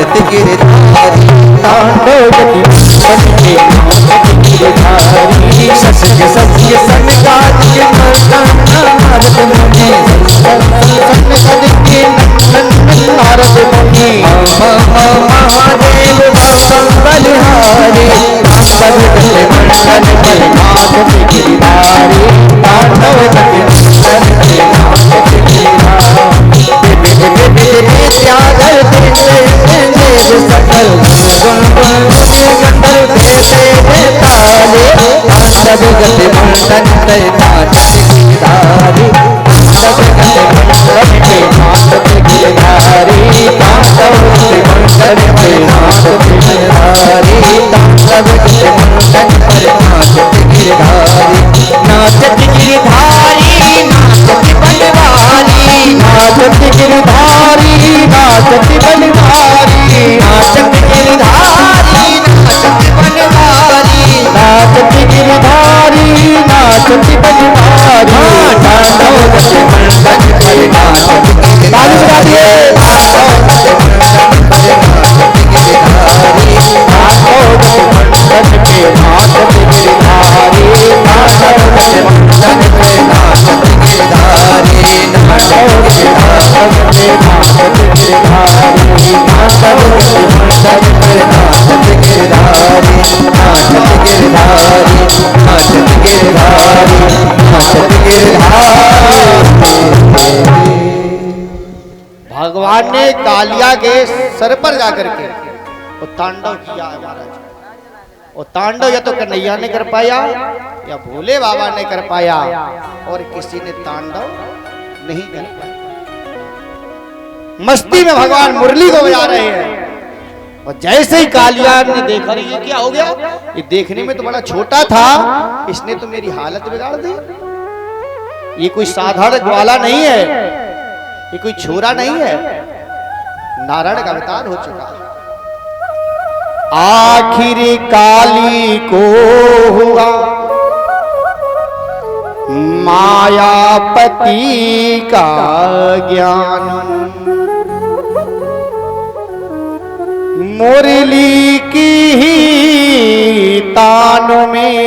नाचत गिरधारी तांडव गति गिरधारी सत्य सत्य सनकाद के नारद मुनि सनकाद के नारद मुनि महादेव बलिहारी तांडव गति मंडन के नाचत गिरधारी तांडव गति मंडन के नाचत गिरधारी त्यागर देते सकल गंडल देते ताले तांडव गति मंडन के नाचत गिरधारी तांडव गति मंडन के नाचत गिरधारी तांडव गति मंडन के नाचत गिरधारी तांडव गति मंडन के नाचत गिरधारी नाचत गिरधारी नाचत बनवारी नाचत गिरधारी नाचत बनवारी नाचत गिरधारी नाचत बनवारी नाचत गिरधारी नाचत बनवारी तांडव गति मंडन पर नाचत ताली बजा दिए तांडव गति मंडन पर नाचत गिरधारी तांडव गति मंडन पे नाचत गिरधारी तांडव गति मंडन पे नाचत गिरधारी तांडव गति मंडन पे नाचत गिरधारी तांडव गति मंडन पे नाचत गिरधारी नाचत गिरधारी नाचत गिरधारी नाचत गिरधारी। भगवान ने कालिया के सर पर जाकर के वो तांडव किया है महाराज। वो तांडव या तो कन्हैया ने कर पाया या भोले बाबा ने कर पाया और किसी ने तांडव नहीं कर पाया। मस्ती में भगवान मुरली को बजा रहे हैं और जैसे ही कालिया ने देखा ये क्या हो गया, ये देखने में तो बड़ा छोटा था, इसने तो मेरी हालत बिगाड़ दी। ये कोई साधारण ग्वाला नहीं है, ये कोई छोरा नहीं है, नारायण का अवतार हो चुका है। आखिर काली को हुआ मायापति का ज्ञान, मुरली की ही तान में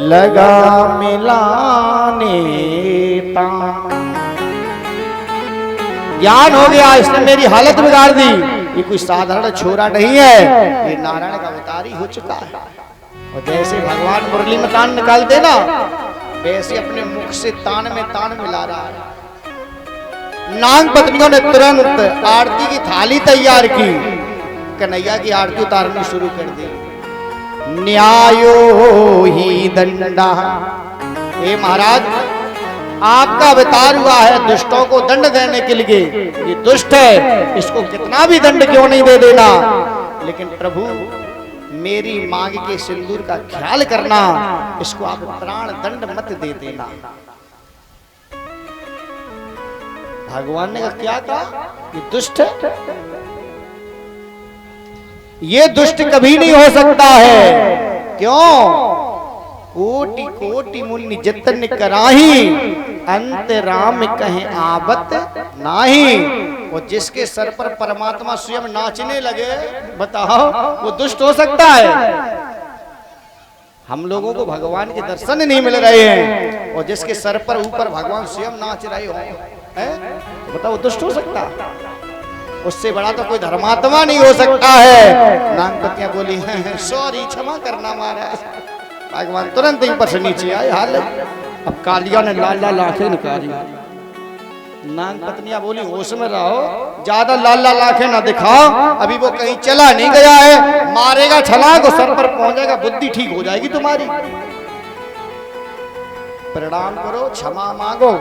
लगा मिलाने तान। ज्ञान हो गया, इसने मेरी हालत बिगाड़ दी। ये कोई साधारण छोरा नहीं है, ये नारायण का अवतार ही हो चुका है। और जैसे भगवान मुरली में तान निकालते ना, वैसे अपने मुख से तान में तान मिला रहा है। नाग पत्नियों ने तुरंत आरती की थाली तैयार की, कन्हैया की आरती उतारनी शुरू कर दी। न्यायो ही दंडा, हे महाराज आपका अवतार हुआ है दुष्टों को दंड देने के लिए। ये दुष्ट है, इसको कितना भी दंड क्यों नहीं दे देना, लेकिन प्रभु मेरी मांग के सिंदूर का ख्याल करना, इसको आप प्राण दंड मत दे देना। भगवान ने क्या कहा, ये दुष्ट है, ये दुष्ट कभी नहीं हो सकता है। क्यों? कोटि कोटि मुनि जतन कराही, अंत राम कहे आवत नाही। वो जिसके सर पर परमात्मा स्वयं नाचने लगे, बताओ वो दुष्ट हो सकता है? हम लोगों को भगवान के दर्शन नहीं मिल रहे हैं और जिसके सर पर ऊपर भगवान स्वयं नाच रहे हो, बताओ वो दुष्ट हो सकता है? उससे बड़ा तो कोई धर्मात्मा नहीं हो सकता है। नागपतियां बोली सॉरी क्षमा करना महाराज। भगवान तुरंत ही पर से नीचे आए। हाल अब कालिया ने लाल लाल आंखें निकाली। नागपत्नियां बोली होश में रहो, ज्यादा लाल लाल आंखें ना दिखाओ, अभी वो कहीं चला नहीं गया है, मारेगा छलांग को सर पर पहुंचेगा, बुद्धि ठीक हो जाएगी तुम्हारी। प्रणाम करो, क्षमा मांगो।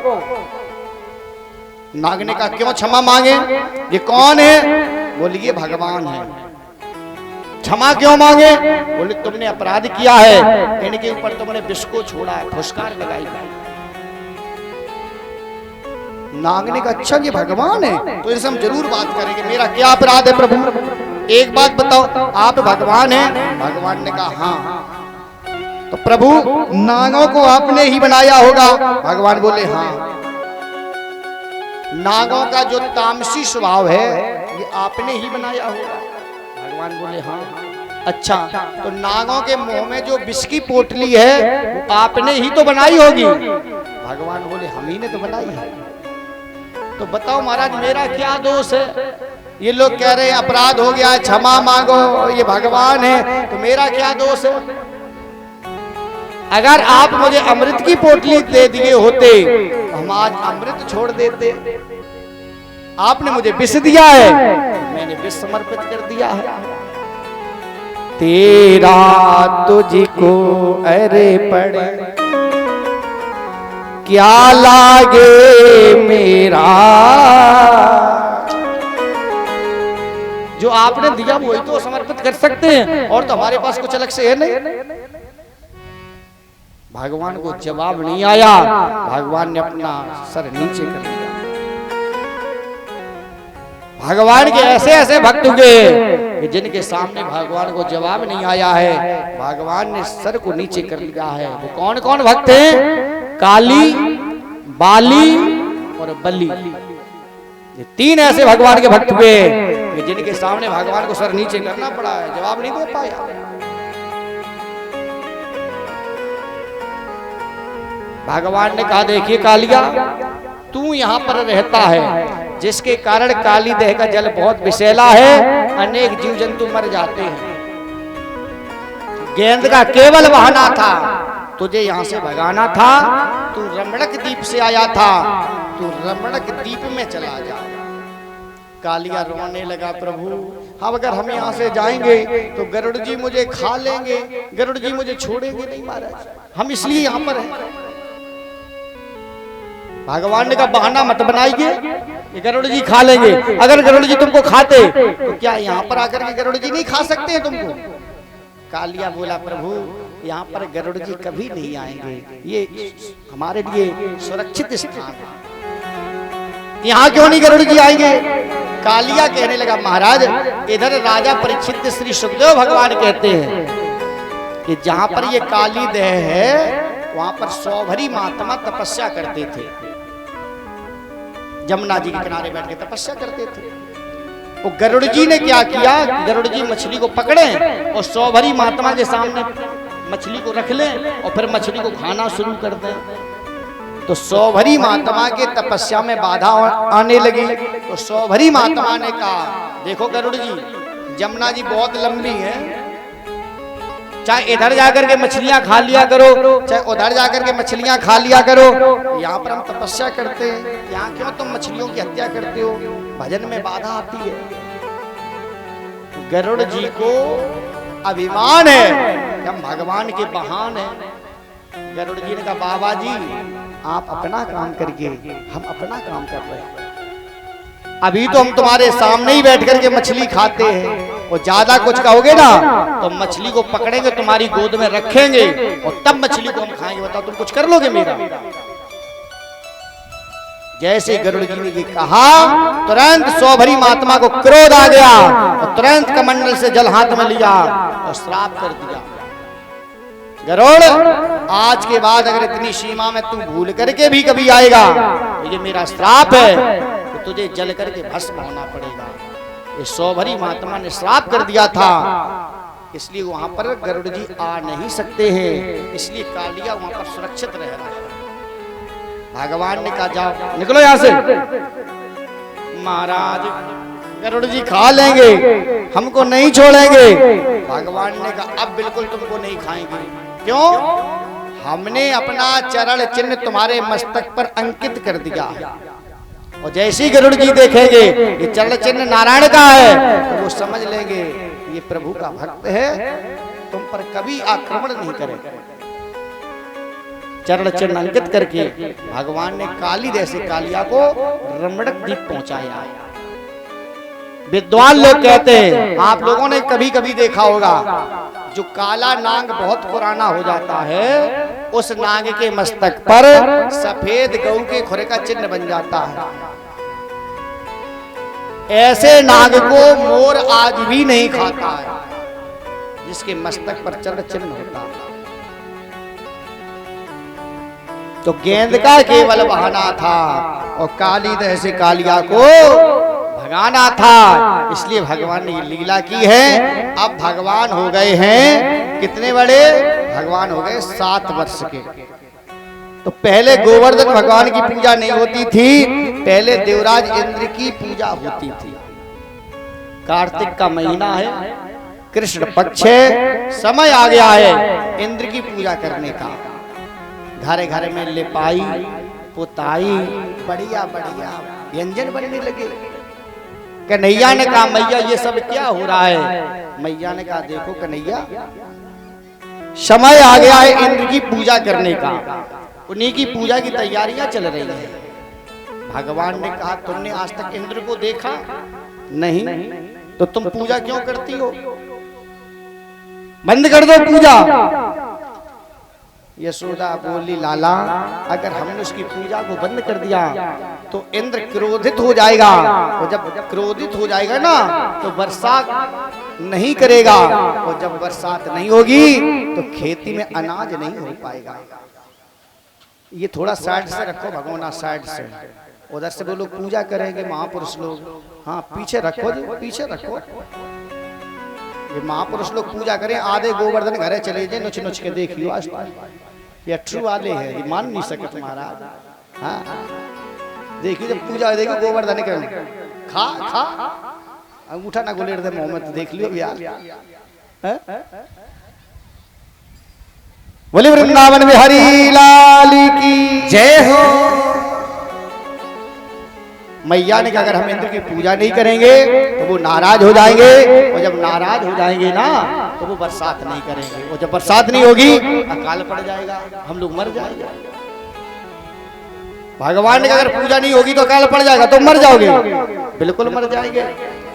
नाग ने कहा क्यों क्षमा मांगे, ये कौन है? बोली ये भगवान है। क्षमा क्यों मांगे? बोले तुमने अपराध किया है, इनके ऊपर तुमने विष को छोड़ा है, फुसकार लगाई। नाग ने कहा अच्छा ये भगवान है, तो इनसे हम जरूर बात करेंगे, मेरा क्या अपराध है प्रभु, एक बात बताओ, आप भगवान हैं? भगवान ने कहा हाँ। तो प्रभु नागों को आपने ही बनाया होगा? भगवान बोले हाँ। नागों का जो तामसी स्वभाव है ये आपने ही बनाया होगा। भगवान बोले हाँ। अच्छा, तो नागों के मुंह में जो विष की पोटली है वो आपने ही तो बनाई होगी। भगवान बोले हम ही ने तो बनाई है। तो बताओ महाराज मेरा क्या दोष है? ये लोग कह रहे हैं अपराध हो गया, क्षमा मांगो, ये भगवान है, तो मेरा क्या दोष है? अगर आप मुझे अमृत की पोटली दे दिए होते तो हम आज अमृत छोड़ देते। आपने मुझे विष दिया है, मैंने विष समर्पित कर दिया है। तेरा तुझको अरे पड़े क्या लागे मेरा, जो आपने दिया वही तो समर्पित कर सकते हैं, और तो हमारे पास कुछ अलग से है नहीं। भगवान को जवाब नहीं आया, भगवान ने अपना सर नीचे कर लिया। भगवान के ऐसे ऐसे भक्त हुए कि जिनके सामने भगवान को जवाब नहीं आया है, भगवान ने सर को नीचे कर लिया है। वो कौन कौन भक्त हैं? काली, बाली और बली। ये तीन ऐसे भगवान के भक्त हुए कि जिनके सामने भगवान को सर नीचे करना पड़ा है, जवाब नहीं दे पाया। भगवान ने कहा देखिए कालिया, तू यहाँ पर रहता है जिसके कारण काली देह का जल बहुत विषैला है, अनेक जीव जंतु मर जाते हैं। गेंद का केवल बहाना था, तुझे यहाँ से भगाना था। तू रमणक द्वीप से आया था, तू रमणक द्वीप में चला जा। कालिया रोने लगा, प्रभु अब अगर हम यहाँ से जाएंगे तो गरुड़ जी मुझे खा लेंगे, गरुड़ जी मुझे छोड़ेंगे नहीं महाराज, हम इसलिए यहाँ पर हैं। भगवान ने कहा बहाना मत बनाइए, ये गरुड़ जी खा लेंगे। अगर गरुड़ जी तुमको खाते तो क्या यहाँ पर आकर के गरुड़ जी नहीं खा सकते हैं तुमको? कालिया बोला प्रभु यहाँ पर गरुड़ जी कभी नहीं आएंगे, ये हमारे लिए सुरक्षित स्थान है, यहाँ क्यों नहीं गरुड़ जी आएंगे? कालिया कहने लगा महाराज इधर राजा परीक्षित श्री सुखदेव भगवान कहते हैं कि जहाँ पर ये काली देह है वहां पर सौभरी महात्मा तपस्या करते थे, जमुना जी के किनारे बैठ के तपस्या करते थे। वो गरुड़ जी ने क्या किया, गरुड़ जी मछली को पकड़े और सौभरी महात्मा के सामने मछली को रख लें और फिर मछली को खाना शुरू कर दें। तो सौभरी महात्मा के तपस्या में बाधा आने लगी। तो सौभरी महात्मा ने कहा देखो गरुड़ जी, जमुना जी बहुत लंबी है, चाहे इधर जाकर के मछलियां खा लिया करो, चाहे उधर जाकर के मछलियां खा लिया करो, यहाँ पर हम तपस्या करते हैं, यहाँ क्यों तुम मछलियों की हत्या करते हो? भजन में बाधा आती है। गरुड़ जी को अभिमान है कि हम भगवान के वाहन हैं। गरुड़ जी ने कहा बाबा जी आप अपना काम करिए, हम अपना काम कर रहे हैं। अभी तो हम तुम्हारे सामने ही बैठ करके मछली खाते हैं, और ज्यादा कुछ कहोगे ना तो मछली को पकड़ेंगे, तुम्हारी गोद में रखेंगे और तब मछली को हम खाएंगे। बताओ तुम कुछ कर लोगे मेरा? जैसे गरुड़ जी ने ये कहा तुरंत सौभरी महात्मा को क्रोध आ गया और तुरंत कमंडल से जल हाथ में लिया और श्राप कर दिया, गरुड़ आज के बाद अगर इतनी सीमा में तू भूल करके भी कभी आएगा तो ये मेरा श्राप है कि तुझे जल करके भस्म होना पड़ेगा। ये सौभरी महात्मा ने श्राप कर दिया था, इसलिए वहां पर गरुड़ जी आ नहीं सकते हैं, इसलिए कालिया वहां पर सुरक्षित रह रहा है। भगवान ने कहा जाओ निकलो यहां से। महाराज गरुड़ जी खा लेंगे, हमको नहीं छोड़ेंगे। भगवान ने कहा अब बिल्कुल तुमको नहीं खाएंगे। क्यों? हमने अपना चरण चिन्ह तुम्हारे मस्तक पर अंकित कर दिया है, और जैसे ही गरुड़ जी देखेंगे ये चरण चिन्ह नारायण का है तो वो समझ लेंगे ये प्रभु का भक्त है, तुम पर कभी आक्रमण नहीं करेगा। चरण चिन्ह अंकित करके भगवान ने काली जैसे कालिया को रमणक द्वीप पहुंचाया। विद्वान लोग कहते हैं, आप लोगों ने कभी कभी देखा होगा, जो काला नाग बहुत पुराना हो जाता है उस नाग के मस्तक पर सफेद गऊ के खुरे का चिन्ह बन जाता है। ऐसे नाग को मोर आज भी नहीं खाता है जिसके मस्तक पर चरण चिन्ह होता है। तो गेंद का केवल बहाना था और कालीदह से कालिया को भगाना था। इसलिए भगवान ने ये लीला की है। अब भगवान हो गए हैं कितने बड़े? भगवान हो गए 7 वर्ष के। तो पहले गोवर्धन भगवान की पूजा नहीं होती थी, पहले देवराज इंद्र की पूजा होती थी। कार्तिक का महीना है, कृष्ण पक्ष है, समय आ गया है इंद्र की पूजा करने का। घर घर में लिपाई पुताई बढ़िया बढ़िया व्यंजन बनने लगे। कन्हैया ने कहा मैया ये सब क्या हो रहा है? मैया ने कहा देखो कन्हैया, समय आ गया है इंद्र की पूजा करने का, उन्हीं की पूजा की तैयारियां चल रही हैं। भगवान ने कहा तुमने आज तक इंद्र को देखा नहीं, तो तुम पूजा क्यों करती हो? बंद कर दो पूजा। यशोदा बोली लाला, अगर हमने उसकी पूजा को बंद कर दिया तो इंद्र क्रोधित हो जाएगा, और जब क्रोधित हो जाएगा ना तो बरसात नहीं करेगा, और जब बरसात नहीं होगी तो खेती में अनाज नहीं हो पाएगा। ये थोड़ा साइड से रखो भगवाना, साइड से, उधर से वो लोग पूजा करेंगे महापुरुष लोग। हाँ पीछे रखो जी, पीछे रखो। ये महापुरुष लोग पूजा करें, आधे गोवर्धन घरे चले जाए, नुच नुच के देख लियो। आज ये अट्ठू वाले हैं, ये मान नहीं सके तुम्हारा। हाँ देखिए जब पूजा देखो गोवर्धन के खा खा अंगूठा ना गोलेर दे मोहम्मद, देख लियो यार। बोले वृंदावन बिहारी लाल की जय हो। मैया ने कहा अगर हम इंद्र की पूजा नहीं करेंगे तो वो नाराज हो जाएंगे, और जब नाराज हो जाएंगे ना तो वो बरसात नहीं करेंगे, और जब बरसात नहीं होगी अकाल पड़ जाएगा, हम लोग मर जाएंगे। भगवान ने कहा अगर पूजा नहीं होगी तो अकाल पड़ जाएगा, तो मर जाओगे। बिल्कुल मर जाएंगे।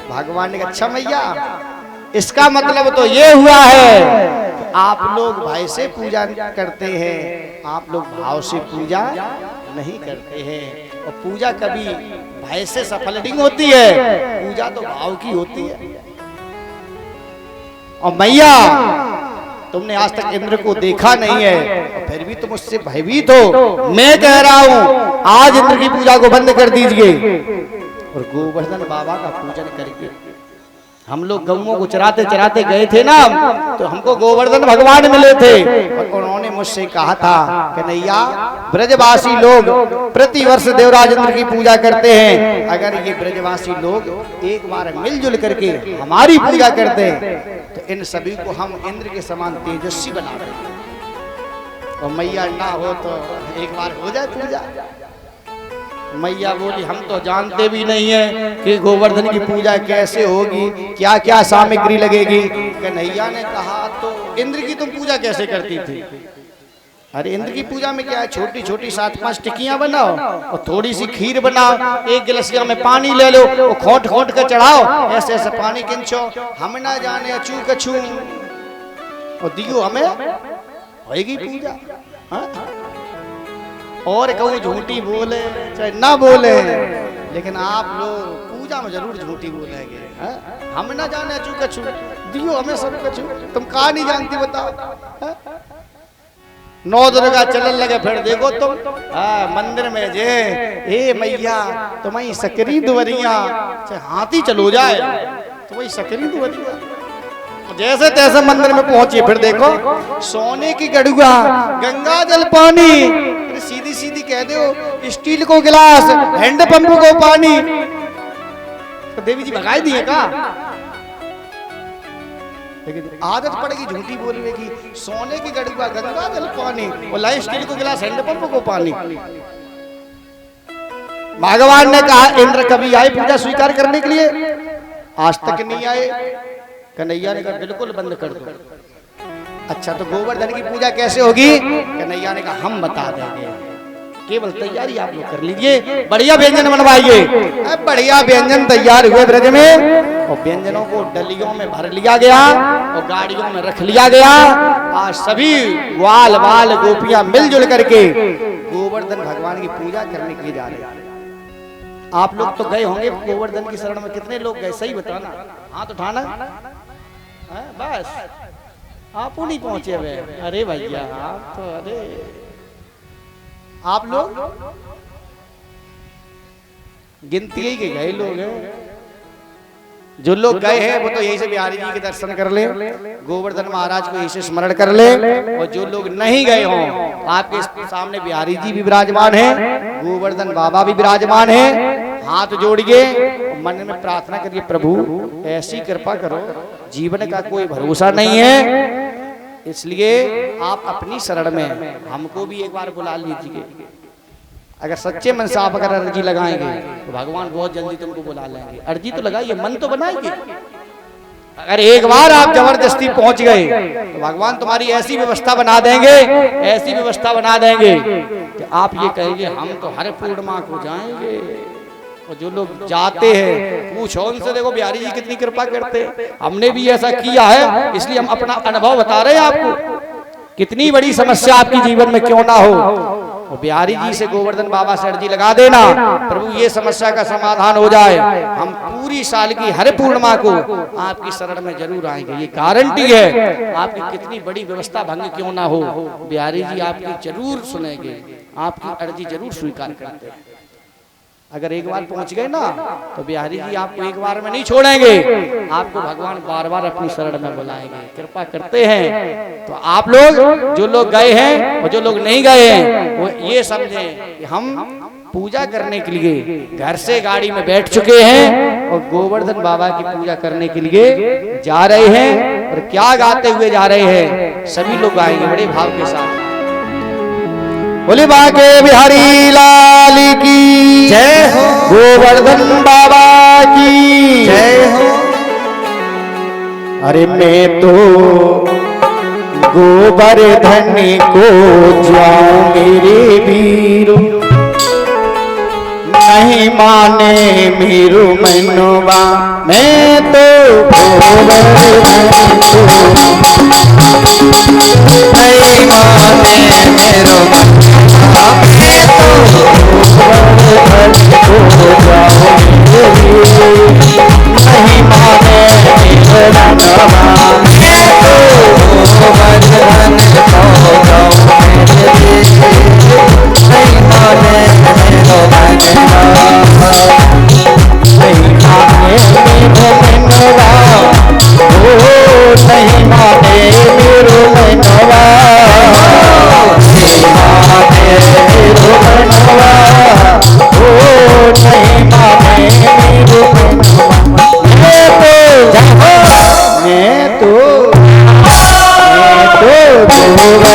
भगवान ने कहा अच्छा मैया, इसका मतलब तो ये हुआ है आप लोग भाई से पूजा करते हैं, आप लोग भाव से पूजा नहीं करते हैं, और पूजा कभी भय से सफल नहीं होती है, पूजा तो भाव की होती है। और मैया तुमने आज तक इंद्र को देखा नहीं है, और फिर भी तुम उससे भयभीत हो। मैं कह रहा हूं आज इंद्र की पूजा को बंद कर दीजिए, और गोवर्धन बाबा का पूजन करके। हम लोग गौओं को चराते चराते गए थे ना, तो हमको गोवर्धन भगवान मिले थे, और उन्होंने मुझसे कहा था कि नैया ब्रजवासी लोग प्रति वर्ष देवराज इंद्र की पूजा करते हैं, अगर ये ब्रजवासी लोग एक बार मिलजुल करके हमारी पूजा करते हैं तो इन सभी को हम इंद्र के समान तेजस्वी बना देंगे। और मैया ना हो तो एक बार हो जाए पूजा। मैया बोली हम तो जानते भी नहीं है कि गोवर्धन की पूजा कैसे होगी, क्या क्या सामग्री लगेगी। कन्हैया ने कहा तो इंद्र की तुम पूजा कैसे करती थी? अरे इंद्र की पूजा में क्या है, छोटी छोटी 7-5 टिक्कियां बनाओ और थोड़ी सी खीर बनाओ, एक गिलसिया में पानी ले लो, वो खोट खोट कर चढ़ाओ, ऐसे ऐसे पानी किंचो, हम ना जाने अचू कछू और दियो, हमें होएगी पूजा। हाँ? और कहूँ झूठी बोले चाहे ना बोले, लेकिन आप लोग पूजा में जरूर झूठी बोलेंगे। हम ना जाने अचू कछू, दियो हमें सब कछू, तुम कहा नहीं जानती बताओ। 9 दुर्गा चलन लगे फिर देखो तुम मंदिर में जे ए मैया तुम्हारी सकरी दुवरिया, चाहे हाथी चलो जाए तो वही सकरी दुवरिया, जैसे तैसे मंदिर में पहुंची फिर देखो सोने की गड़ुआ, गंगा जल पानी, सीधी सीधी कह दो स्टील को गिलास, हैंडपंप को पानी। तो देवी जी भगाई दिए का, लेकिन आदत पड़ेगी झूठी बोलने की। सोने की गड़ुआ, गंगा जल पानी, और लाई स्टील को गिलास, हैंडपंप को पानी। भगवान ने कहा इंद्र कभी आए पूजा स्वीकार करने के लिए? आज तक नहीं आए। कन्हैया ने कहा बिल्कुल बंद कर दो। अच्छा तो गोवर्धन की पूजा कैसे होगी? कन्हैया ने कहा हम बता देंगे, केवल तैयारी आप लोग कर लीजिए, बढ़िया व्यंजन बनवाइए। बढ़िया व्यंजन तैयार हुए ब्रज में, और व्यंजनों को डलियों में भर लिया गया और गाड़ियों में रख लिया गया। आज सभी ग्वाल बाल गोपियां मिलजुल करके गोवर्धन भगवान की पूजा करने के लिए जा रहे हैं। आप लोग तो गए होंगे गोवर्धन की शरण में, कितने लोग गए सही बताना, हाथ उठाना। बस आप नहीं पहुंचे हुए? अरे भैया आप तो, अरे आप लोग गिनती ही के गए लोग हैं। जो लोग गए हैं वो तो यही से बिहारी जी के दर्शन कर ले, गोवर्धन महाराज को यही से स्मरण कर ले। और जो लोग नहीं गए हों, आपके सामने बिहारी जी भी विराजमान हैं, गोवर्धन बाबा भी विराजमान हैं। हाथ जोड़िए, मन में प्रार्थना करिए, प्रभु ऐसी कृपा करो, जीवन का कोई भरोसा नहीं है, इसलिए आप अपनी शरण में हमको भी एक बार बुला लीजिए। अगर सच्चे मन से आप अगर अर्जी लगाएंगे तो भगवान बहुत जल्दी तुमको बुला लेंगे। अर्जी तो लगाइए, मन तो बनाइए। अगर एक बार आप जबरदस्ती पहुंच गए तो भगवान तुम्हारी ऐसी व्यवस्था बना देंगे, ऐसी व्यवस्था बना देंगे कि आप ये कहेंगे हम तो हर पूर्णिमा को जाएंगे। और जो लोग जाते हैं पूछो उनसे, देखो बिहारी जी कितनी कृपा करते हैं, हमने भी ऐसा किया है, इसलिए हम अपना अनुभव बता रहे हैं आपको। कितनी बड़ी समस्या आपकी जीवन में क्यों ना हो, और बिहारी जी से, गोवर्धन बाबा से अर्जी लगा देना, प्रभु ये समस्या का समाधान हो जाए। हम पूरी साल की हर पूर्णिमा को आपकी शरण में जरूर आएंगे, ये गारंटी है। आपकी कितनी बड़ी व्यवस्था भंग क्यों ना हो, बिहारी जी आपकी जरूर सुनेंगे, आपकी अर्जी जरूर स्वीकार करते हैं। अगर एक बार पहुंच गए ना तो बिहारी जी आपको एक बार में नहीं छोड़ेंगे, आपको भगवान बार बार अपनी शरण में बुलाएंगे, कृपा करते हैं। तो आप लोग, जो लोग गए हैं और जो लोग नहीं गए हैं, वो ये समझें कि हम पूजा करने के लिए घर से गाड़ी में बैठ चुके हैं और गोवर्धन बाबा की पूजा करने के लिए जा रहे हैं। और क्या गाते हुए जा रहे हैं, सभी लोग गाएंगे बड़े भाव के साथ। बोले बाके बिहारी लाल की जय हो, गोवर्धन बाबा की जय हो। अरे मैं तो गोवर्धन को जाऊं मेरे वीरो, नहीं माने मेरो मनवा। मैं तो गोवर्धन को नहीं माने मेरो मनवा, मैं तो गोवर्धन को जाऊं मेरे वीरो, नहीं माने मेरो मनवा। मैं तो गोवर्धन को जाऊं मेरे वीरो, नहीं माने मेरो मनवा, नहीं माने मेरो मनवा, ओ नहीं माने मेरो मनवा, नहीं माने मेरो मनवा, ओ नहीं माने मेरो मनवा। मैं तो गोवर्धन को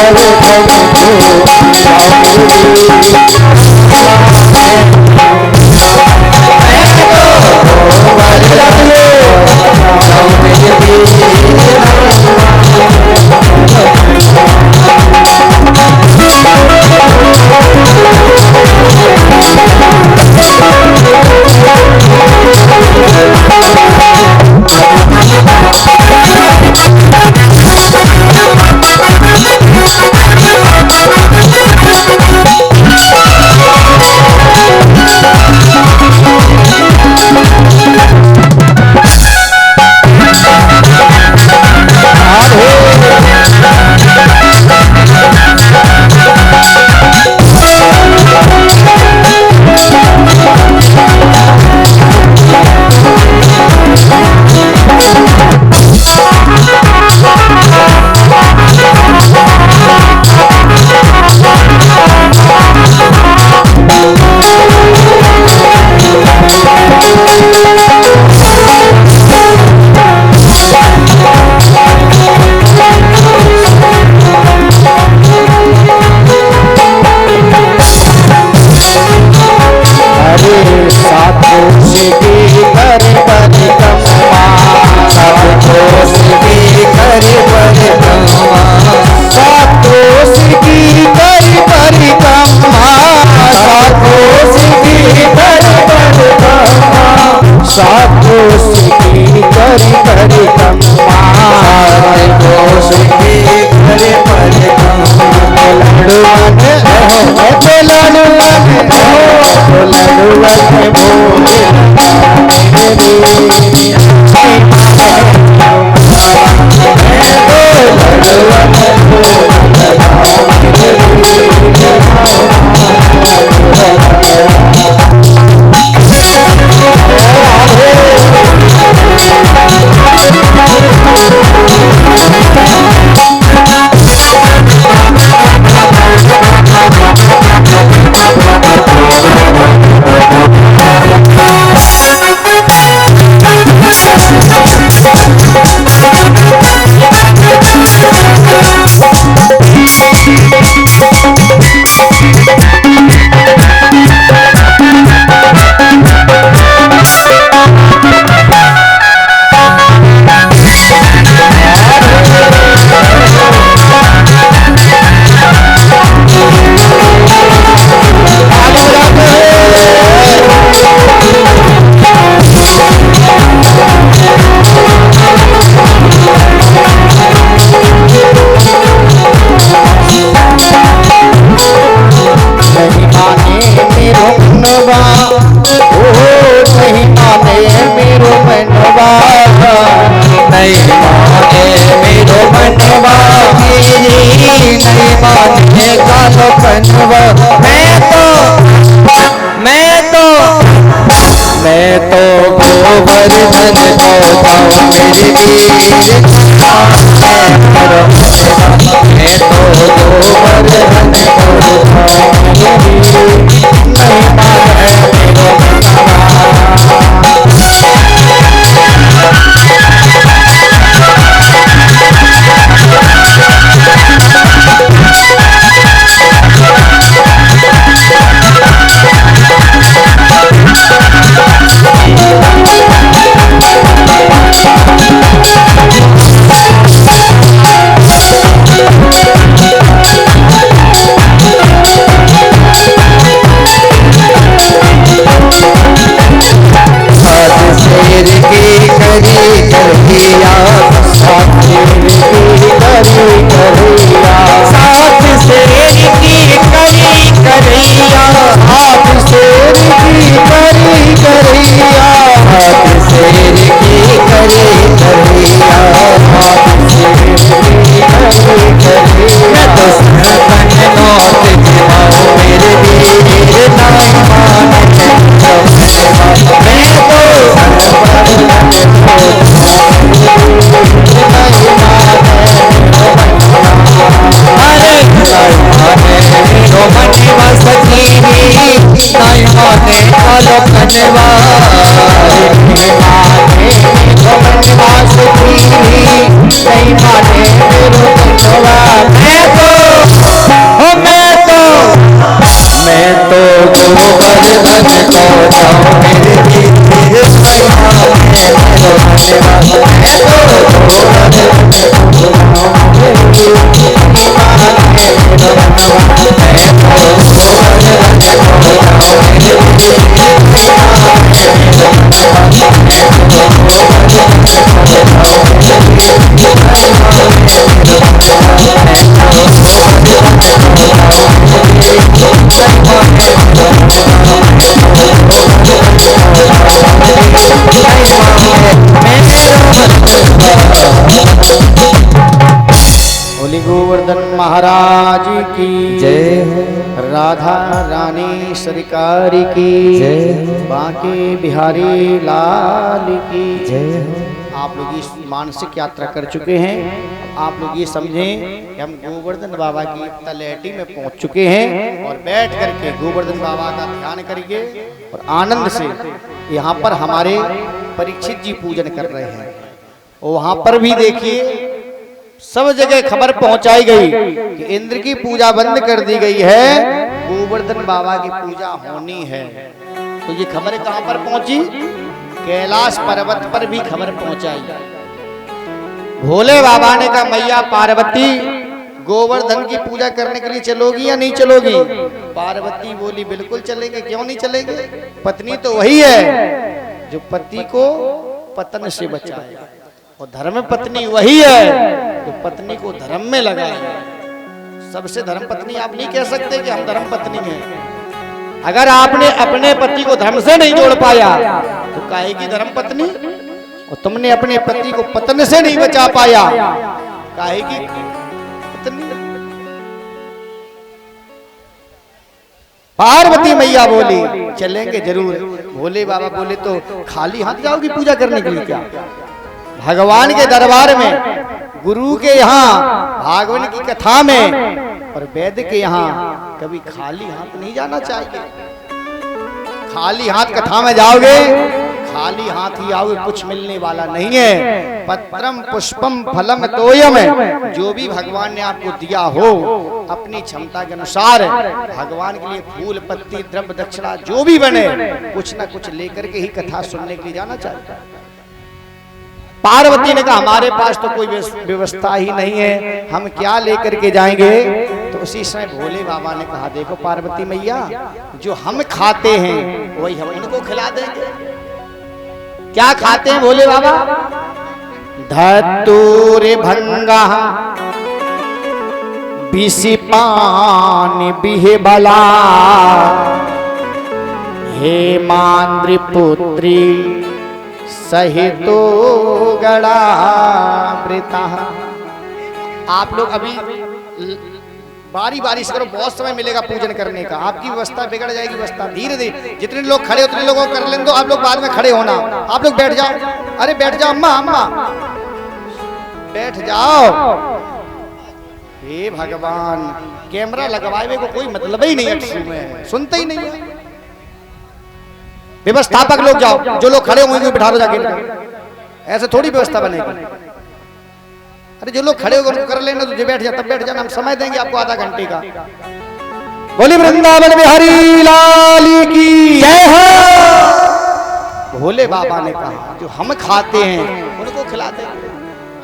नहीं माने कालो कनवा। मैं तो गोवर्धन को जाऊं मेरे वीर माने करो मनवा। मैं तो गोवर्धन को जाऊं मेरे वीर नहीं माने मेरो शेर की करी करिया साथ शेर की करी करिया साथ शेर की करी करिया हाथ शेर की करी करिया हाथ शेर की करी करिया हाथ शेर की करी करिया तो सरपन नौत जिमाओ मेरे वीर नहीं माने मैं तो गोवर्धन को जाऊं मेरे वीर नहीं माने मेरो मनवा। मैं तो गोवर्धन को जाऊं मेरे वीर नहीं माने मेरो मनवा। मैं तो गोवर्धन को जाऊं मेरे वीर नहीं माने मेरो मनवा। मैं तो गोवर्धन को जाऊं मेरे वीर नहीं माने मेरो मनवा। मैं तो गोवर्धन को जाऊं मेरे वीर बोली गोवर्धन महाराज की जय। राधा रानी सरकार की जय। बांके बिहारी लाल की जय। आप लोग इस मानसिक यात्रा कर चुके हैं। आप लोग ये समझें कि हम गोवर्धन बाबा की तलहटी में पहुंच चुके हैं और बैठ करके गोवर्धन बाबा का ध्यान करिए और आनंद से यहाँ पर हमारे परीक्षित जी पूजन कर रहे हैं। और वहां पर भी देखिए सब जगह खबर पहुंचाई गई कि इंद्र की पूजा बंद कर दी गई है, गोवर्धन बाबा की पूजा होनी है। तो ये खबर कहां पर पहुंची? कैलाश पर्वत पर भी खबर पहुंचाई। भोले बाबा ने कहा मैया पार्वती गोवर्धन की पूजा करने के लिए चलोगी या नहीं चलोगी? पार्वती बोली बिल्कुल चलेंगे, क्यों नहीं चलेंगे? पत्नी तो वही है जो पति को पतन से बचाए और धर्म पत्नी वही है जो पत्नी को धर्म में लगाए। सबसे धर्म पत्नी आप नहीं कह सकते कि हम धर्म पत्नी हैं। अगर आपने अपने पति को धर्म से नहीं जोड़ पाया तो काहे की धर्म पत्नी? और तुमने अपने पति को पतन से नहीं बचा पाया, काहे की पत्नी? पार्वती मैया बोली चलेंगे जरूर। भोले बाबा बोले तो खाली हाथ जाओगी पूजा करने के लिए क्या? भगवान के दरबार में, गुरु के यहाँ, भागवत की कथा में और वेद के यहाँ कभी खाली हाथ नहीं जाना चाहिए। खाली हाथ कथा में जाओगे, खाली हाथ ही आओगे, कुछ मिलने वाला नहीं है। पत्रम पुष्पम फलम तोयम, जो भी भगवान ने आपको दिया हो अपनी क्षमता के अनुसार भगवान के लिए फूल पत्ती द्रव्य दक्षिणा जो भी बने कुछ ना कुछ लेकर के ही कथा सुनने के लिए जाना चाहिए। पार्वती ने कहा हमारे पास तो कोई व्यवस्था ही नहीं है, हम क्या लेकर के जाएंगे? तो उसी समय भोले बाबा ने कहा देखो पार्वती मैया, जो हम खाते हैं वही हम उनको खिला देंगे। क्या खाते हैं भोले बाबा? धतूर भंगा बिसिपान बिहेबला हेमांद्र पुत्री सहितो गड़ा वृता। आप लोग अभी बारी बारी से करो, बहुत समय मिलेगा पूजन करने का। आपकी व्यवस्था बिगड़ जाएगी। व्यवस्था धीरे धीरे, जितने लोग खड़े उतने लोगों को कर लें दो। आप लोग बाद में खड़े होना, आप लोग बैठ जाओ। अरे बैठ जाओ अम्मा, अम्मा बैठ जाओ। हे भगवान, कैमरा लगवाए को कोई मतलब ही नहीं है, में सुनते ही नहीं है। व्यवस्थापक लोग जाओ, जो लोग खड़े होंगे बिठा दो जाके। ऐसे थोड़ी व्यवस्था बनेगी। अरे जो लोग खड़े होकर उनको कर लेना, तुझे बैठ जा, तब बैठ जाना। हम समय देंगे आपको आधा घंटे का। बोली वृंदावन बिहारी लाल की जय हो। भोले बाबा ने कहा जो हम खाते हैं उनको खिला दे।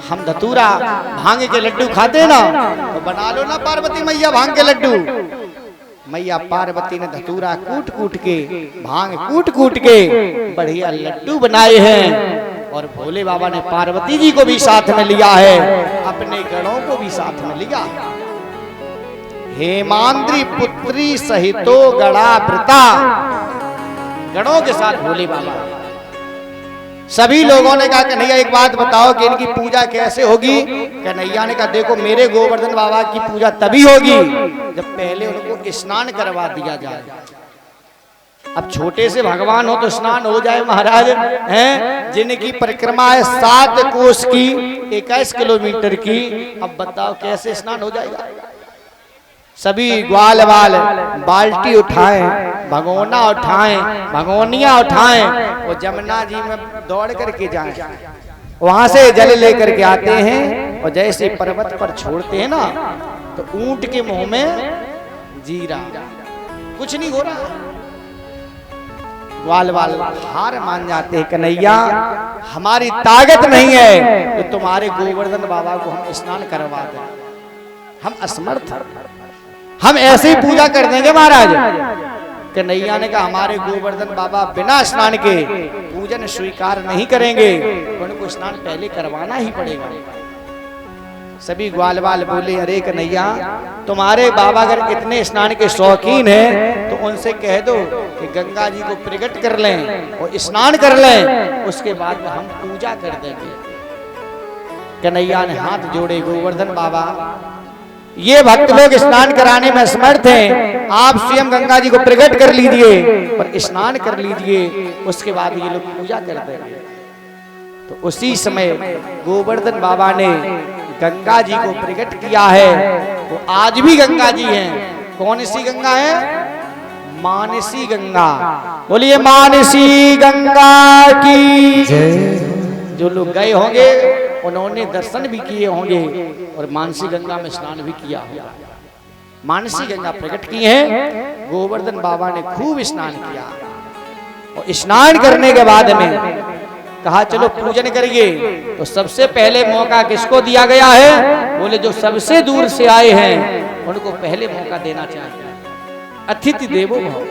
हम धतूरा भांग के लड्डू खाते हैं ना, तो बना लो ना पार्वती मैया भांग के लड्डू। मैया पार्वती ने धतूरा कूट कूट के, भांग कूट कूट के बढ़िया लड्डू बनाए हैं। और भोले बाबा ने पार्वती जी को भी साथ में लिया है, अपने गणों को भी साथ में लिया। हेमांद्री पुत्री सहितो गणावृता, गणों के साथ भोले बाबा। सभी लोगों ने कहा कन्हैया एक बात बताओ कि इनकी पूजा कैसे होगी। कन्हैया ने कहा देखो मेरे गोवर्धन बाबा की पूजा तभी होगी जब पहले उनको स्नान करवा दिया जाए। अब छोटे से भगवान हो तो स्नान हो जाए महाराज, हैं जिनकी परिक्रमा है 7 कोस की, 21 किलोमीटर की। अब बताओ कैसे स्नान हो जाएगा। सभी ग्वाल वाल बाल्टी उठाएं, भगोना उठाएं, भगोनिया उठाएं और जमुना जी में दौड़ करके जाएं। वहां से जल लेकर के आते हैं और जैसे पर्वत पर छोड़ते हैं ना, तो ऊंट के मुंह में जीरा, कुछ नहीं हो रहा। ग्वाल वाल हार मान जाते हैं, कन्हैया हमारी ताकत नहीं है तो तुम्हारे गोवर्धन बाबा को हम स्नान करवा दें, हम असमर्थ, हम ऐसे ही पूजा कर देंगे महाराज। कन्हैया ने कहा हमारे गोवर्धन बाबा बिना स्नान के पूजन स्वीकार नहीं करेंगे, उनको स्नान पहले करवाना ही पड़ेगा। सभी ग्वाल वाल बोले अरे कन्हैया तुम्हारे बाबा अगर इतने स्नान के शौकीन हैं तो उनसे कह दो कि गंगा जी को प्रकट कर लें और स्नान कर लें, उसके बाद में हम पूजा कर देंगे। कन्हैया ने हाथ जोड़े, गोवर्धन बाबा ये भक्त लोग स्नान कराने में असमर्थ हैं, आप स्वयं गंगा जी को प्रकट कर लीजिए और स्नान कर लीजिए, उसके बाद ये लोग पूजा कर देंगे। तो उसी समय गोवर्धन बाबा ने गंगा जी को प्रकट किया है। वो आज भी गंगा जी हैं। कौन सी गंगा है? मानसी गंगा। बोलिए मानसी गंगा की जय। जो लोग गए होंगे उन्होंने दर्शन भी किए होंगे और मानसी गंगा में स्नान भी किया होगा। मानसी गंगा प्रकट की है, गोवर्धन बाबा ने खूब स्नान किया और स्नान करने के बाद में कहा चलो पूजन करिए। तो सबसे पहले मौका किसको दिया गया है? बोले जो सबसे दूर से आए हैं उनको पहले मौका देना चाहिए। अतिथि देवो भव।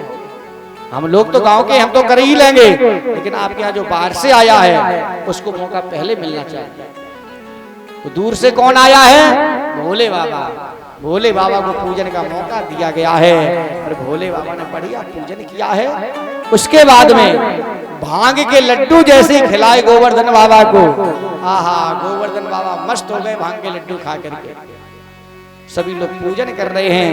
हम लोग तो गांव के, हम तो कर ही लेंगे, लेकिन आपके यहाँ जो बाहर से आया है उसको मौका पहले मिलना चाहिए। तो दूर से कौन आया है? भोले बाबा। भोले बाबा को पूजन का मौका दिया गया है और भोले बाबा ने बढ़िया पूजन किया है। उसके बाद में भांग के लड्डू जैसे ही खिलाए गोवर्धन बाबा को, आहा गोवर्धन बाबा मस्त हो गए भांग के लड्डू खा करके। सभी लोग पूजन कर रहे हैं,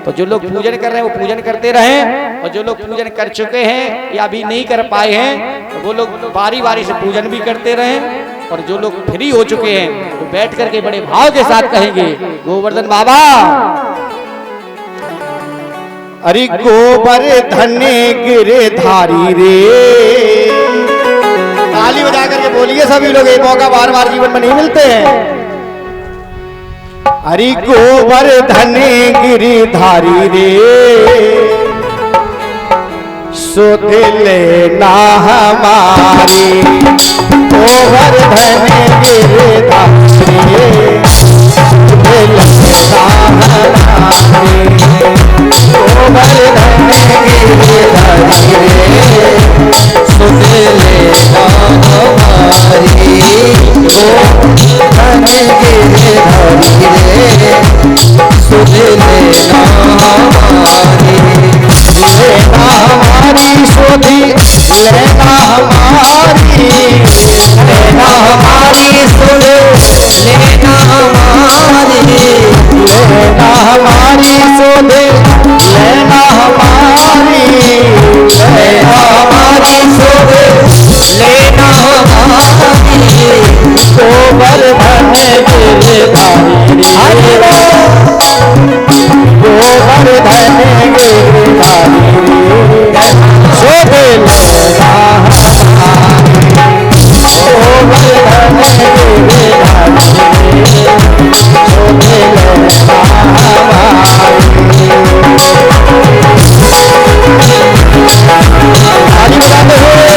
तो जो लोग पूजन कर रहे हैं वो पूजन करते रहें और जो लोग पूजन कर चुके हैं या अभी नहीं कर पाए हैं तो वो लोग बारी बारी से पूजन भी करते रहें। और जो लोग फ्री हो चुके हैं वो बैठ करके बड़े भाव के साथ कहेंगे गोवर्धन बाबा अरे गोवर्धन गिरधारी रे। ताली बजा करके बोलिए सभी लोग, ये मौका बार बार जीवन में नहीं मिलते हैं। अरे गोवर्धन गिरधारी रे सुध लेना हमारी। गोवर्धन गिरधारी रे सुध लेना हमारी। गोवर्धन गिरधारी रे सुध लेना हमारी। गोवर्धन गिरधारी रे सुध लेना हमारी। लेना हमारी सुधी लेना हमारी। लेना हमारी सुध लेना हमारी। लेना हमारी लेना हमारी शोभे लेना हमारी गोवर्धन गिरधारी गोवर्धन गिरधारी शोभे लेना गोवर्धन गिरधारी शोभे लेना आदि बताते हुए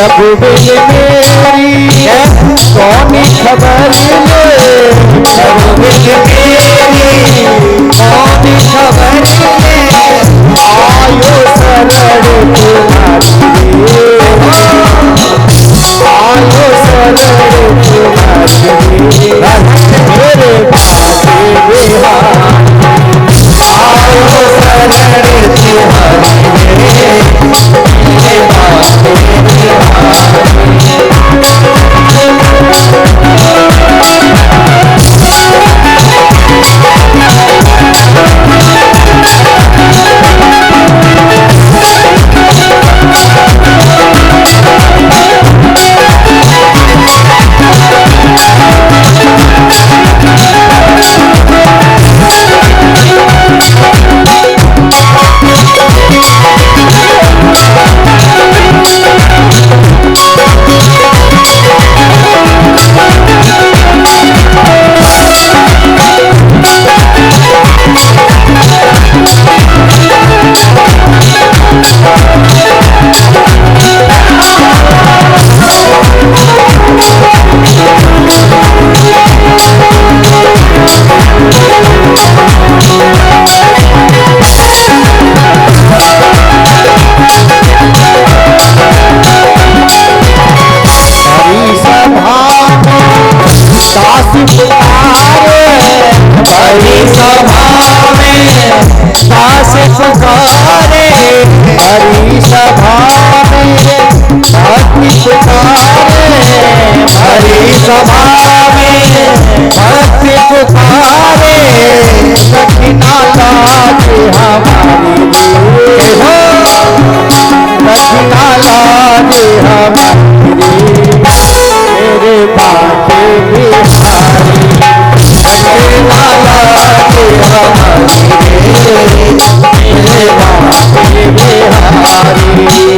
प्रभु बिन मेरी कौन खबर ले प्रभु बिन मेरी कौन खबर ले आयो शरण तुम्हारी आयो शरण तुम्हारी मेरे भाग्य बिहार आयो शरण तुम्हारी मेरे भाग्य दास पुकारे हरि सभा में दास पुकारे हरि सभा में भक्ति पुकारे हरि सभा में भक्ति पुकारे दक्षिणा लागे हमारी हो दक्षिणा लागे हमारी मेरे बाके बिहारी दक्षिणा लागे हमारी मेरे बाके बिहारी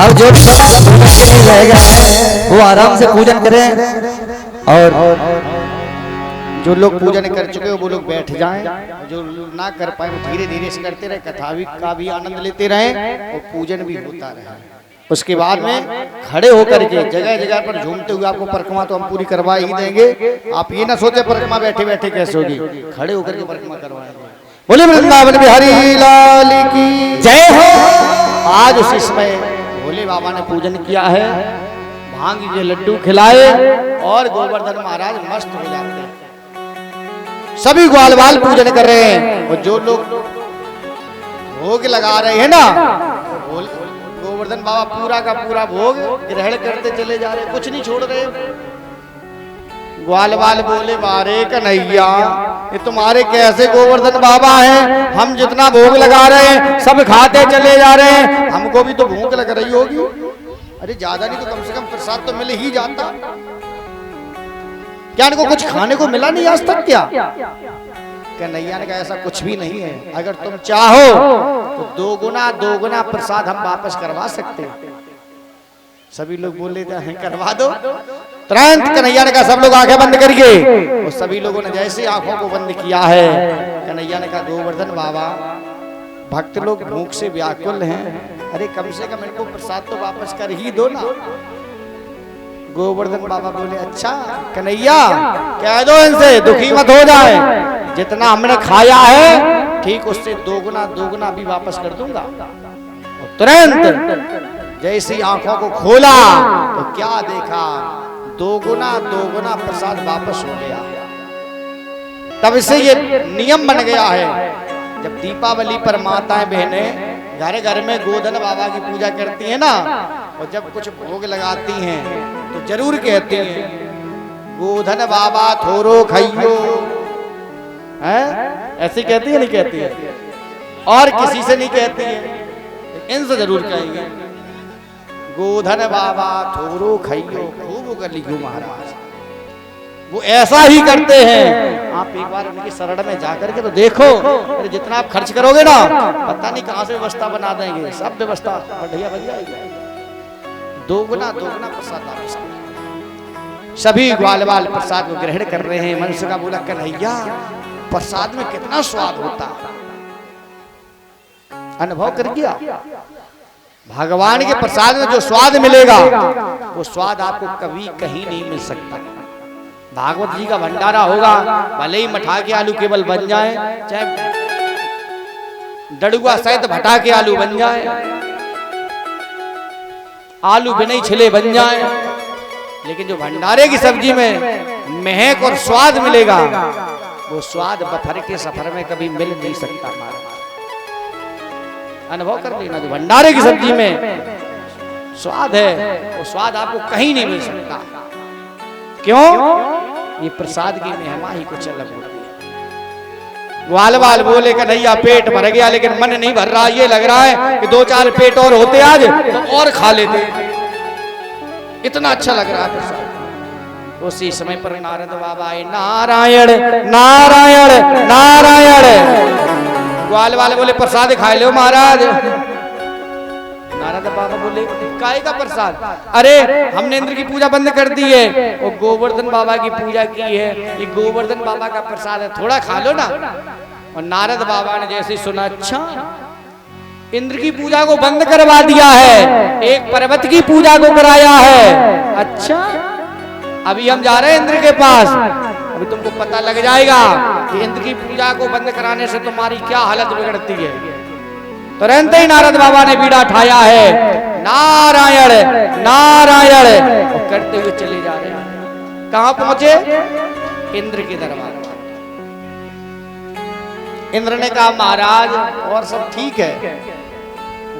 अब जो रह गए हैं वो आराम से पूजन करें और जो लोग पूजन कर चुके हो वो लोग बैठ जाएं, जो ना कर पाए वो धीरे धीरे से करते रहे, कथा भी का भी आनंद लेते रहें और पूजन भी होता रहे। उसके बाद में खड़े होकर के जगह जगह पर झूमते हुए आपको परिक्रमा तो हम पूरी करवा ही देंगे। आप ये ना सोचे परिक्रमा बैठे बैठे कैसे होगी, खड़े होकर के परिक्रमा करवाएंगे। बोले वृंदावन बिहारी लाल की जय हो। आज उसी समय भोले बाबा ने पूजन किया है, भांग के लड्डू खिलाए और गोवर्धन महाराज मस्त हो जाते हैं। सभी ग्वाल बाल पूजन कर रहे हैं और जो लोग भोग लगा रहे हैं ना, गोवर्धन बाबा पूरा का पूरा भोग ग्रहण करते चले जा रहे, कुछ नहीं छोड़ रहे। ग्वाल बाल बोले मारे कन्हैया ये तुम्हारे कैसे गोवर्धन बाबा हैं, हम जितना भोग लगा रहे हैं सब खाते चले जा रहे हैं, हमको भी तो भूख लग रही होगी। अरे ज्यादा नहीं तो कम से कम प्रसाद तो मिल ही जाता, क्या इनको कुछ खाने को मिला नहीं आज तक? क्या कन्हैया ने कहा ऐसा कुछ भी नहीं है, अगर तुम चाहो तो दोगुना प्रसाद हम वापस करवा सकते हैं। सभी लोग बोल लेते हैं करवा दो। तुरंत कन्हैया ने कहा सब लोग आंखें बंद करिए, और सभी लोगों ने जैसे आंखों को बंद किया है, कन्हैया ने कहा गोवर्धन बाबा भक्त लोग भूख से व्याकुल हैं, अरे कम से कम इनको प्रसाद तो वापस कर ही दो ना। गोवर्धन बाबा बोले अच्छा कन्हैया कह दो इनसे दुखी मत हो जाए, जितना हमने खाया है ठीक उससे दोगुना भी वापस कर दूंगा। और तुरंत जैसी आंखों को खोला तो क्या देखा, दोगुना प्रसाद वापस हो गया। तब से ये नियम बन गया है, जब दीपावली पर माताएं बहनें घर घर में गोधन बाबा की पूजा करती हैं ना, और जब कुछ भोग लगाती हैं तो जरूर कहती हैं गोधन बाबा थोरो खाइयो, हैं? ऐसी कहती है नहीं कहती है? और किसी से नहीं कहती है, इनसे जरूर कहेंगे गोधन बाबा थोरो खाइयो, खूब कर लिखो महाराज। वो ऐसा ही करते हैं। आप एक बार उनकी शरण में जाकर के तो देखो, अरे जितना आप खर्च करोगे ना, पता नहीं कहां से व्यवस्था बना देंगे, सब व्यवस्था बढ़िया बन जाएगी, दोगुना दोगुना प्रसाद वापस। सभी ग्वाल बाल प्रसाद को ग्रहण कर रहे हैं। मन से का बोला कन्हैया प्रसाद में कितना स्वाद होता, अनुभव कर गया। भगवान के प्रसाद में जो स्वाद मिलेगा वो स्वाद आपको कभी कहीं नहीं मिल सकता। भागवत जी का भंडारा होगा, भले ही मठा के आलू केवल बन जाए, चाहे डड़ुआ सहित भटा के आलू बन जाए, आलू बिना ही छिले बन जाए, लेकिन जो भंडारे की सब्जी में महक और स्वाद मिलेगा वो स्वाद बफर के सफर में कभी मिल नहीं सकता। अनुभव कर लेना, जो भंडारे की सब्जी में स्वाद है वो स्वाद आपको कहीं नहीं मिल सकता। क्यों? ये प्रसाद की महिमा ही कुछ अलग होती है। ग्वाल बाल बोले कन्हैया पेट भर गया, लेकिन मन नहीं भर रहा। ये लग रहा है कि 2-4 पेट और होते आज तो और खा लेते, इतना अच्छा लग रहा है प्रसाद। उसी समय पर नारद बाबा आए, नारायण नारायण नारायण। ग्वाल वाले बोले प्रसाद खा लो महाराज। नारद बाबा बोले काय का प्रसाद? अरे हमने इंद्र की पूजा बंद कर दी है और गोवर्धन बाबा की पूजा की है, ये गोवर्धन बाबा का प्रसाद है, थोड़ा खा लो ना। और नारद बाबा ने जैसे सुना, अच्छा इंद्र की पूजा को बंद करवा दिया है, एक पर्वत की पूजा को कराया है। अच्छा अभी हम जा रहे हैं इंद्र के पास, अभी तुमको पता लग जाएगा कि इंद्र की पूजा को बंद कराने से तुम्हारी क्या हालत बिगड़ती है। तुरंत ही नारद बाबा ने बीड़ा उठाया है, नारायण नारायण करते हुए चले जा रहे हैं। कहां पहुंचे? इंद्र के दरबार। इंद्र ने कहा महाराज और सब ठीक है।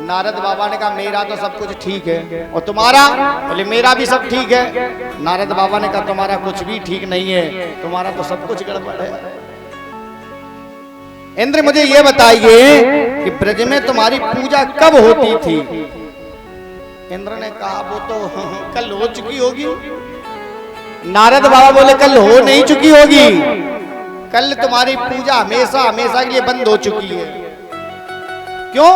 नारद बाबा ने कहा मेरा तो सब कुछ ठीक है, और तुम्हारा? बोले मेरा भी सब ठीक है। नारद बाबा ने कहा तुम्हारा कुछ भी ठीक नहीं है, तुम्हारा तो सब कुछ गड़बड़ है। इंद्र मुझे ये बताइए कि ब्रज में तुम्हारी पूजा कब होती थी? इंद्र ने कहा वो तो कल हो चुकी होगी। नारद बाबा बोले कल हो नहीं चुकी होगी, कल तुम्हारी पूजा हमेशा हमेशा के लिए बंद हो चुकी है। क्यों?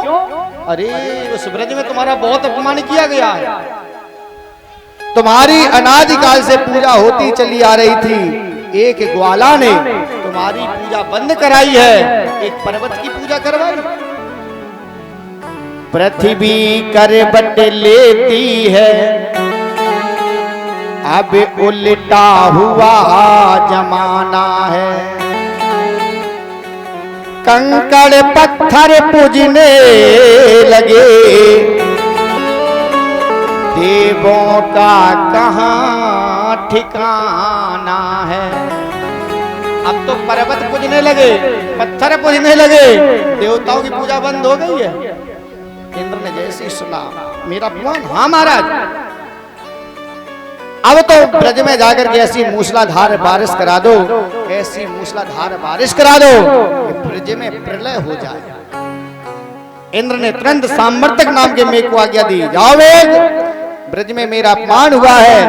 अरे उस ब्रज में तुम्हारा बहुत अपमान किया गया है। तुम्हारी अनादिकाल से पूजा होती चली आ रही थी, एक ग्वाला ने तुम्हारी पूजा बंद कराई है, एक पर्वत की पूजा करवाई। पृथ्वी करवट लेती है, अब उल्टा हुआ जमाना है। कंकड़ पत्थर पूजने लगे, देवों का कहाँ ठिकाना है। अब तो पर्वत पूजने लगे, पत्थर पूजने लगे, देवताओं की पूजा बंद हो गई है। इंद्र ने जैसे ही सुना, मेरा अपमान? हाँ महाराज। अब तो ब्रज में जाकर के ऐसी मूसलाधार बारिश करा दो, ऐसी मूसलाधार बारिश करा दो कि ब्रज में प्रलय हो जाए। इंद्र ने तुरंत सामर्थक नाम के मेघ को आज्ञा दी, जाओ वेद, ब्रज में मेरा अपमान हुआ है,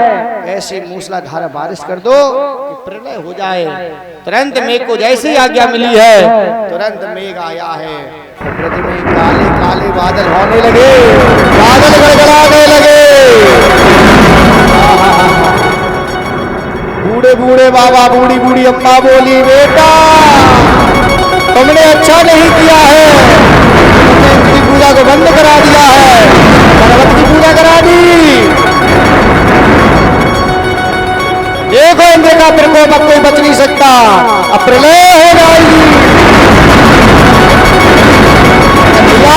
ऐसी मूसलाधार बारिश कर दो कि प्रलय हो जाए। तुरंत मेघ को जैसे ही आज्ञा मिली है, तुरंत मेघ आया है। तो ब्रज में काले काले बादल होने लगे, बादल गड़गड़ाने लगे। बूढ़े बूढ़े बाबा, बूढ़ी बूढ़ी अम्मा बोली, बेटा तुमने अच्छा नहीं किया है, तुमने इनकी पूजा को बंद करा दिया है, पर्वत की पूजा करा दी। देखो इंद्र का प्रकोप अब कोई बच नहीं सकता, अब प्रलय हो जाएगी।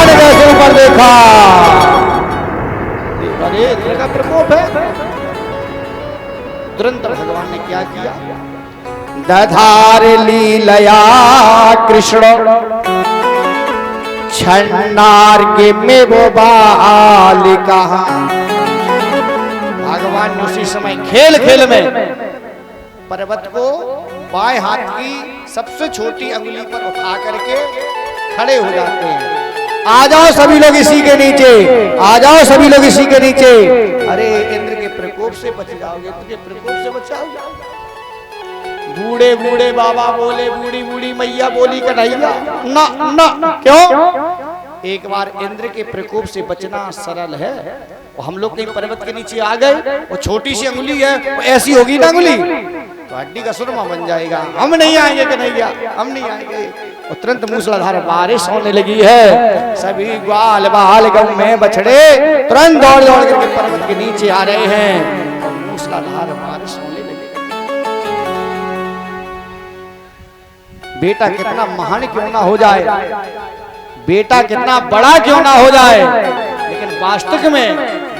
ने वैसे ऊपर देखा, अरे इंद्र का प्रकोप है। तुरंत भगवान ने क्या किया? दधार लीलया कृष्ण छन्नार के में वो बालिका। भगवान ने उसी समय खेल खेल में पर्वत को बाएं हाथ की सबसे छोटी अंगुली पर उठा करके खड़े हो जाते हैं। आ जाओ सभी लोग इसी के नीचे, आ जाओ सभी लोग इसी के नीचे। अरे इंद्र के प्रकोप से बच जाओगे, इंद्र के प्रकोप से बचाओ। बूढ़े बूढ़े बाबा बोले, बूढ़ी बूढ़ी मैया बोली कन्हैया ना ना। क्यों? एक बार इंद्र के प्रकोप से बचना सरल है। और हम लोग कहीं पर्वत के नीचे आ गए, वो छोटी सी अंगुली है, वो ऐसी होगी ना अंगुली तो हड्डी का सुरमा बन जाएगा। हम नहीं आएंगे कन्हैया, हम नहीं आएंगे। और तुरंत मूसलाधार बारिश होने लगी है। सभी ग्वाल बाल गऊ में बछड़े तुरंत दौड़ दौड़ करके पर्वत के नीचे आ रहे हैं और मूसलाधार बारिश होने लगी। बेटा कितना महान क्यों ना हो जाए, बेटा कितना बड़ा क्यों ना हो जाए, लेकिन वास्तविक में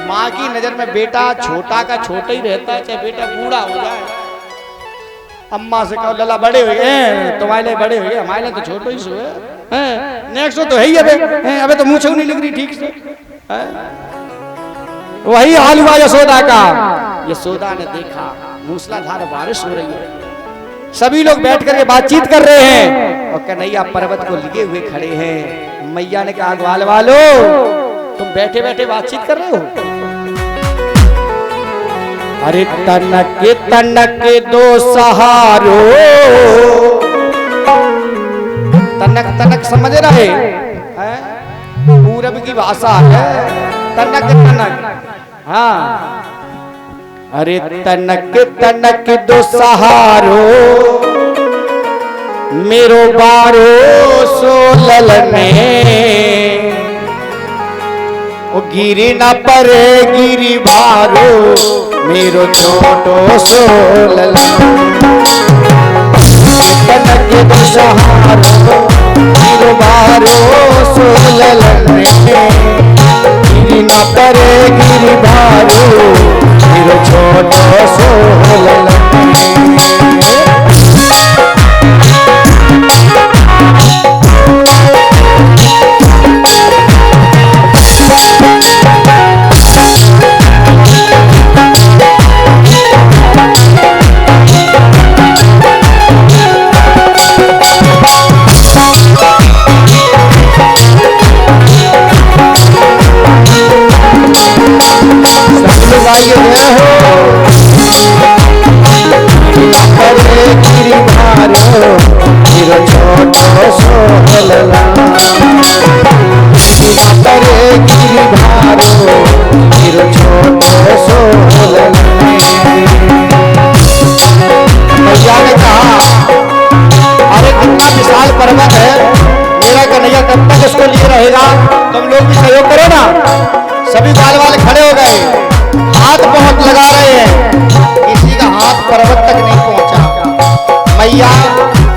माँ की नजर में बेटा छोटा का छोटा ही रहता है, चाहे बेटा बूढ़ा हो जाए। अम्मा से कहो लला बड़े हुए हैं, तुम्हारे लिए बड़े हुए, हमारे लिए तो छोटे ही सो है। नेक्स्ट तो है ही अबे तो मुँह नहीं लग रही ठीक से। वही हाल हुआ यशोदा का। यशोदा ने देखा मूसलाधार बारिश हो रही है, सभी लोग बैठ करके बातचीत कर रहे हैं और कन्हैया पर्वत को लिए हुए खड़े हैं। मैया ने कहा ग्वाल वालो तुम बैठे बैठे बातचीत कर रहे हो। अरे तनक दो सहारो, तनक तनक समझ रहे हैं? पूरब की भाषा है तनक तनक। हाँ अरे तनक तनक दो सहारो, मेरो बारो सो ललने, ओ गिरी न परे गिरी भारो, मेरो छोटो सो ललने। तनक दो सहारो, मेरो बारो सो ललने, गिरी न परे गिरी भारो, मेरो छोटो सो ललने। पर्वत है मेरा कन्हैया कब तक इसको लिए रहेगा, तुम लोग भी सहयोग करो ना। सभी बाल वाले खड़े हो गए, हाथ बहुत लगा रहे हैं, किसी का हाथ पर्वत तक नहीं पहुंचा। मैया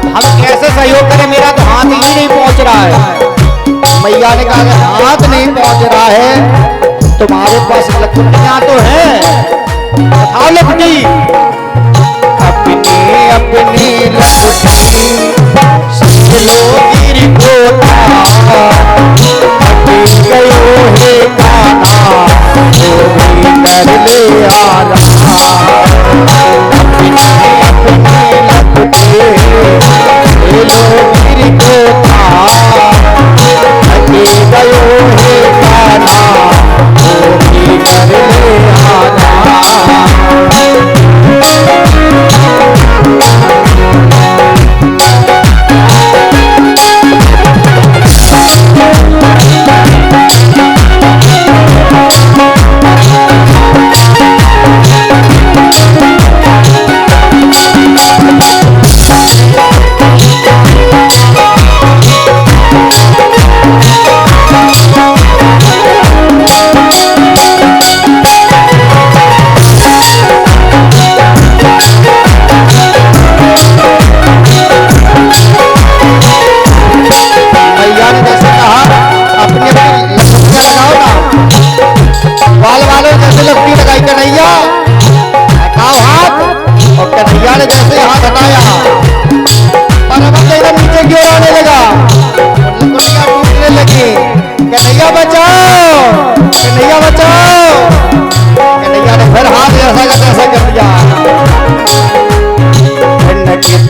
हम कैसे सहयोग करें, मेरा तो हाथ ही नहीं पहुंच रहा है। मैया ने कहा अगर हाथ नहीं पहुंच रहा है तुम्हारे पास लकड़ियां तो है, उठाओ लकड़ी। अपनी अपनी लकड़ी गिरी कोटा, गयो हे काना वो भी कर ले आना। अपनी अपनी लकड़ी लो गिरी कोटा, गयो हे काना वो भी कर ले आना।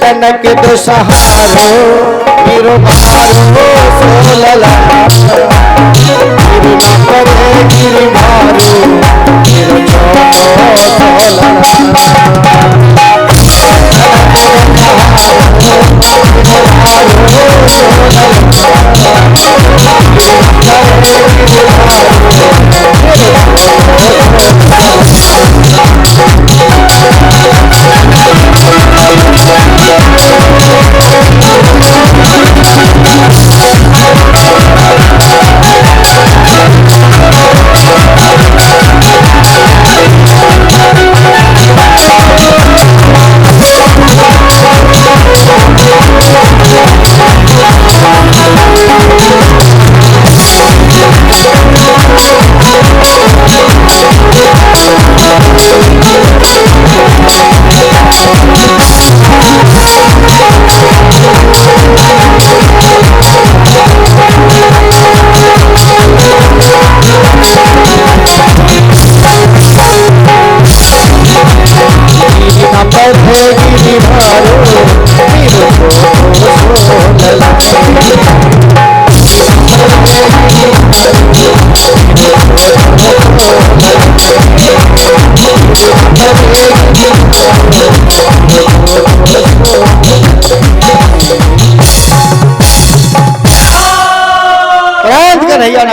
तनक दुसहारो गिरो मारो सोलला गिरी करे गिरी मारो गिरो चोको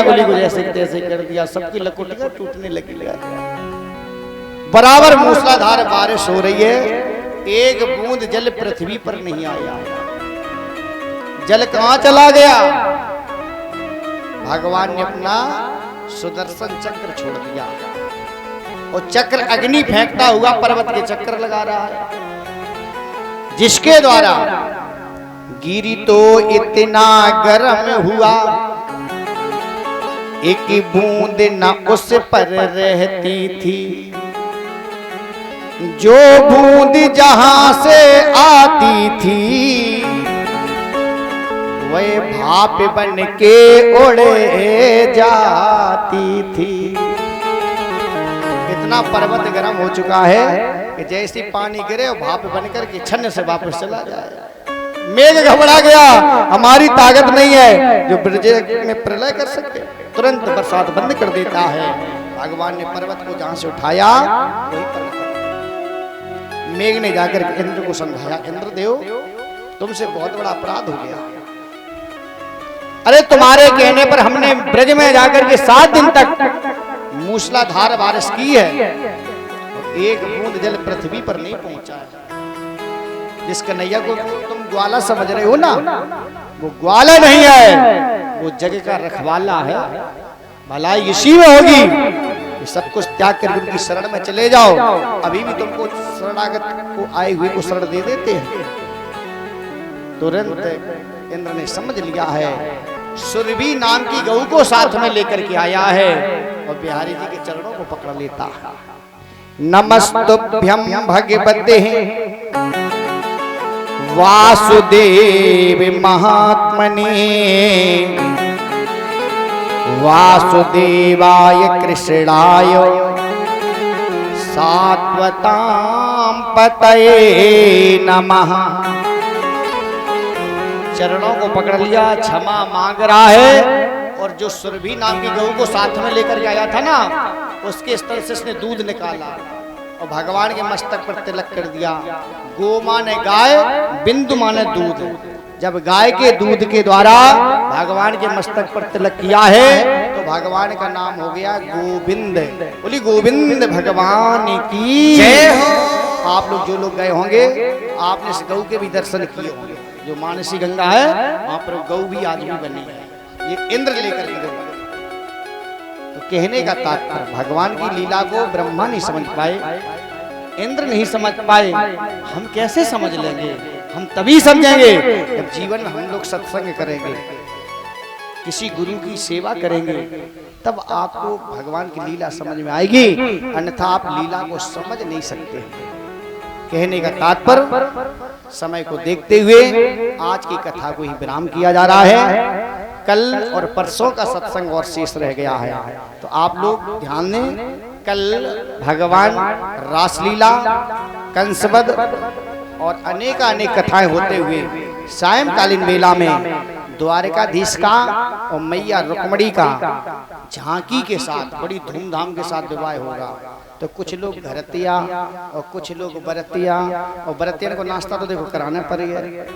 गोली को जैसे तैसे कर दिया, सबकी लकुटियां टूटने लगी। बराबर मूसलाधार बारिश हो रही है, एक बूंद जल पृथ्वी पर नहीं आया। जल कहां चला गया? भगवान ने अपना सुदर्शन चक्र छोड़ दिया और चक्र अग्नि फेंकता हुआ पर्वत के चक्कर लगा रहा है, जिसके द्वारा गिरी तो इतना गर्म हुआ एक बूंद न उस पर रहती थी। जो बूंद जहां से आती थी वह भाप बन के उड़े जाती थी। इतना पर्वत गर्म हो चुका है कि जैसे पानी गिरे और भाप बनकर के छन्न से वापस चला जाए। मेघ घबरा गया, हमारी ताकत नहीं है जो ब्रज में प्रलय कर सके, तुरंत बरसात बंद कर देता है। भगवान ने पर्वत को जहां से उठाया वही पर्वत, मेघ ने जाकर इंद्र को समझाया, इंद्रदेव तुमसे बहुत बड़ा अपराध हो गया। अरे तुम्हारे कहने पर हमने ब्रज में जाकर के 7 दिन तक मूसलाधार बारिश की है, एक बूंद जल पृथ्वी पर नहीं पहुंचा है। जिस कन्हैया को तुम ग्वाला समझ रहे हो ना, वो ग्वाला नहीं है, वो जग का रखवाला है। भलाई इसी में होगी, सब कुछ त्याग कर उनकी शरण में चले जाओ। अभी भी तुमको शरणागत को आए हुए को शरण दे देते हैं। तुरंत इंद्र ने समझ लिया है, सुरभि नाम की गऊ को साथ में लेकर के आया है और बिहारी जी के चरणों को पकड़ लेता है। नमस्तुभ्यं भगवते वासुदेव महात्मने वासुदेवाय कृष्णाय सात्वतां पतये नमः। चरणों को पकड़ लिया, क्षमा मांग रहा है। और जो सुरभि नाम की गऊ को साथ में लेकर के आया था ना, उसके स्तन से उसने दूध निकाला और भगवान के मस्तक पर तिलक कर दिया। गो माने गाय, बिंदु माने दूध। जब गाय के दूध के द्वारा भगवान के मस्तक पर तिलक किया है तो भगवान का नाम हो गया गोविंद। बोली गोविंद भगवान की जय हो। आप लोग जो लोग गए होंगे, आपने इस गऊ के भी दर्शन किए होंगे। जो मानसी गंगा है वहां पर गऊ भी आज भी बनी है, ये इंद्र लेकर के गई। तो कहने का तात्पर्य, भगवान की लीला को ब्रह्मा नहीं समझ पाए, इंद्र नहीं समझ पाए, हम कैसे समझ लेंगे? हम तभी समझेंगे जब जीवन में हम लोग सत्संग करेंगे, किसी गुरु की सेवा करेंगे, तब आपको भगवान की लीला समझ में आएगी, अन्यथा आप लीला को समझ नहीं सकते। कहने का तात्पर्य, समय को देखते हुए आज की कथा को ही विराम किया जा रहा है। कल और परसों का सत्संग और शेष रह गया है, तो आप लोग ध्यान दें। कल भगवान रासलीला, कंसवध और अनेक कथाएं होते हुए सायंकालीन वेला में द्वारकाधीश का और मैया रुक्मणी का झांकी के साथ बड़ी धूमधाम के साथ विवाह होगा। तो कुछ लोग घरतिया और कुछ लोग बरतिया, और बरतिया को नाश्ता तो देखो कराना पड़ेगा।